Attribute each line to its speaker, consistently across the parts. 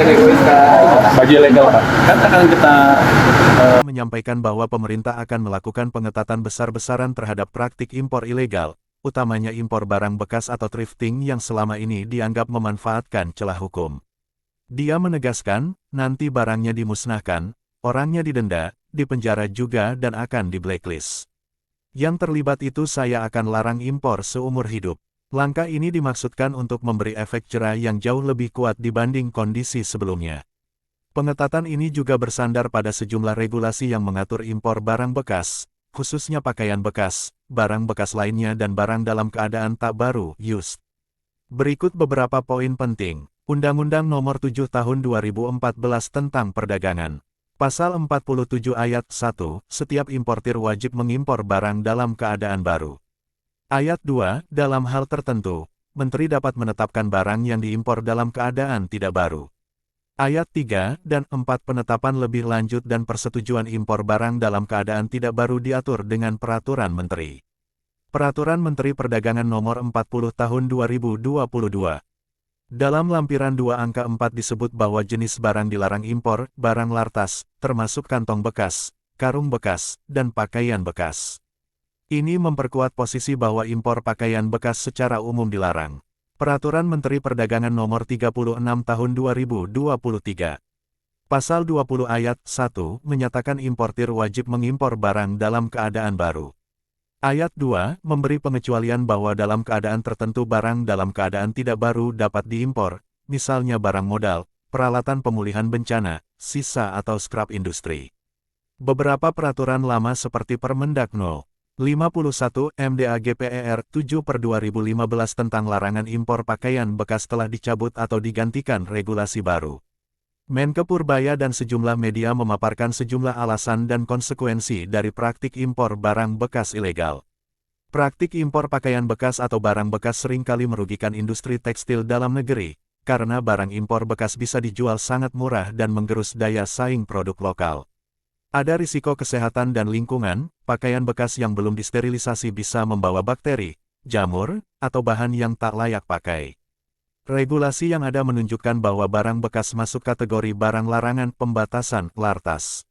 Speaker 1: baju ilegal, Pak.
Speaker 2: Kan akan kita
Speaker 3: menyampaikan bahwa pemerintah akan melakukan pengetatan besar-besaran terhadap praktik impor ilegal, utamanya impor barang bekas atau thrifting yang selama ini dianggap memanfaatkan celah hukum. Dia menegaskan, nanti barangnya dimusnahkan, orangnya didenda, dipenjara juga dan akan di-blacklist. Yang terlibat itu saya akan larang impor seumur hidup. Langkah ini dimaksudkan untuk memberi efek jera yang jauh lebih kuat dibanding kondisi sebelumnya. Pengetatan ini juga bersandar pada sejumlah regulasi yang mengatur impor barang bekas, khususnya pakaian bekas, barang bekas lainnya dan barang dalam keadaan tak baru, used. Berikut beberapa poin penting. Undang-Undang Nomor 7 Tahun 2014 tentang Perdagangan. Pasal 47 Ayat 1, setiap importir wajib mengimpor barang dalam keadaan baru. Ayat 2, dalam hal tertentu, Menteri dapat menetapkan barang yang diimpor dalam keadaan tidak baru. Ayat 3 dan 4 penetapan lebih lanjut dan persetujuan impor barang dalam keadaan tidak baru diatur dengan Peraturan Menteri. Peraturan Menteri Perdagangan Nomor 40 Tahun 2022. Dalam lampiran 2 angka 4 disebut bahwa jenis barang dilarang impor, barang lartas, termasuk kantong bekas, karung bekas, dan pakaian bekas. Ini memperkuat posisi bahwa impor pakaian bekas secara umum dilarang. Peraturan Menteri Perdagangan Nomor 36 Tahun 2023. Pasal 20 Ayat 1 menyatakan importir wajib mengimpor barang dalam keadaan baru. Ayat 2 memberi pengecualian bahwa dalam keadaan tertentu barang dalam keadaan tidak baru dapat diimpor, misalnya barang modal, peralatan pemulihan bencana, sisa atau scrap industri. Beberapa peraturan lama seperti Permendak No. 51 MDAGPER 7/2015 tentang larangan impor pakaian bekas telah dicabut atau digantikan regulasi baru. Menke Purbaya dan sejumlah media memaparkan sejumlah alasan dan konsekuensi dari praktik impor barang bekas ilegal. Praktik impor pakaian bekas atau barang bekas seringkali merugikan industri tekstil dalam negeri, karena barang impor bekas bisa dijual sangat murah dan menggerus daya saing produk lokal. Ada risiko kesehatan dan lingkungan, pakaian bekas yang belum disterilisasi bisa membawa bakteri, jamur, atau bahan yang tak layak pakai. Regulasi yang ada menunjukkan bahwa barang bekas masuk kategori barang larangan pembatasan lartas.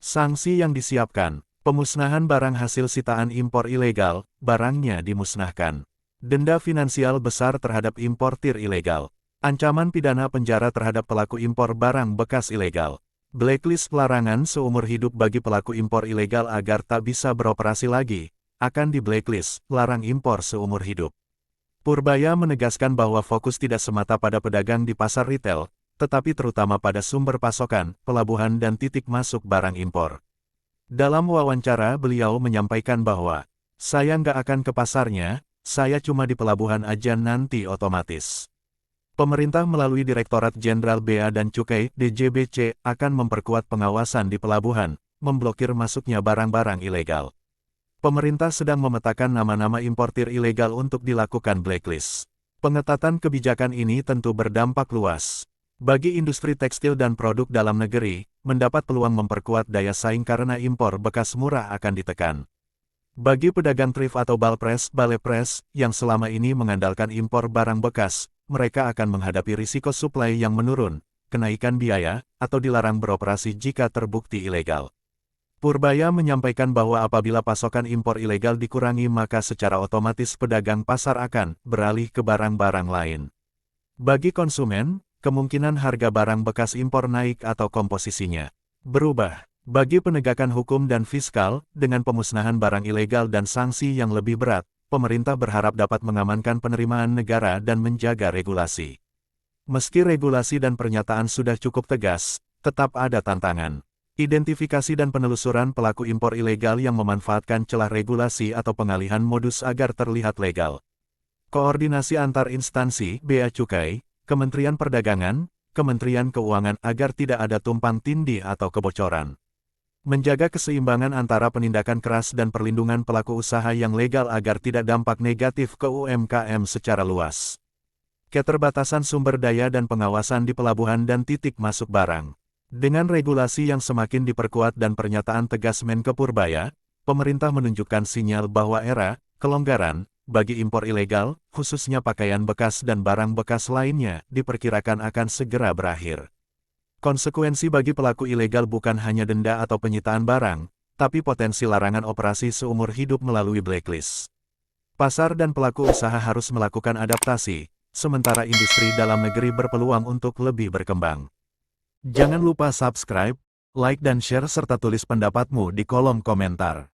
Speaker 3: Sanksi yang disiapkan, pemusnahan barang hasil sitaan impor ilegal, barangnya dimusnahkan. Denda finansial besar terhadap importir ilegal. Ancaman pidana penjara terhadap pelaku impor barang bekas ilegal. Blacklist larangan seumur hidup bagi pelaku impor ilegal agar tak bisa beroperasi lagi, akan di-blacklist, larang impor seumur hidup. Purbaya menegaskan bahwa fokus tidak semata pada pedagang di pasar retail, tetapi terutama pada sumber pasokan, pelabuhan dan titik masuk barang impor. Dalam wawancara beliau menyampaikan bahwa, saya nggak akan ke pasarnya, saya cuma di pelabuhan aja nanti otomatis. Pemerintah melalui Direktorat Jenderal Bea dan Cukai (DJBC) akan memperkuat pengawasan di pelabuhan, memblokir masuknya barang-barang ilegal. Pemerintah sedang memetakan nama-nama importir ilegal untuk dilakukan blacklist. Pengetatan kebijakan ini tentu berdampak luas. Bagi industri tekstil dan produk dalam negeri, mendapat peluang memperkuat daya saing karena impor bekas murah akan ditekan. Bagi pedagang thrift atau balepres, yang selama ini mengandalkan impor barang bekas, mereka akan menghadapi risiko suplai yang menurun, kenaikan biaya, atau dilarang beroperasi jika terbukti ilegal. Purbaya menyampaikan bahwa apabila pasokan impor ilegal dikurangi maka secara otomatis pedagang pasar akan beralih ke barang-barang lain. Bagi konsumen, kemungkinan harga barang bekas impor naik atau komposisinya berubah. Bagi penegakan hukum dan fiskal, dengan pemusnahan barang ilegal dan sanksi yang lebih berat, pemerintah berharap dapat mengamankan penerimaan negara dan menjaga regulasi. Meski regulasi dan pernyataan sudah cukup tegas, tetap ada tantangan. Identifikasi dan penelusuran pelaku impor ilegal yang memanfaatkan celah regulasi atau pengalihan modus agar terlihat legal. Koordinasi antar instansi, Bea Cukai, Kementerian Perdagangan, Kementerian Keuangan agar tidak ada tumpang tindih atau kebocoran. Menjaga keseimbangan antara penindakan keras dan perlindungan pelaku usaha yang legal agar tidak dampak negatif ke UMKM secara luas. Keterbatasan sumber daya dan pengawasan di pelabuhan dan titik masuk barang. Dengan regulasi yang semakin diperkuat dan pernyataan tegas Menke Purbaya, pemerintah menunjukkan sinyal bahwa era kelonggaran bagi impor ilegal, khususnya pakaian bekas dan barang bekas lainnya, diperkirakan akan segera berakhir. Konsekuensi bagi pelaku ilegal bukan hanya denda atau penyitaan barang, tapi potensi larangan operasi seumur hidup melalui blacklist. Pasar dan pelaku usaha harus melakukan adaptasi, sementara industri dalam negeri berpeluang untuk lebih berkembang. Jangan lupa subscribe, like dan share serta tulis pendapatmu di kolom komentar.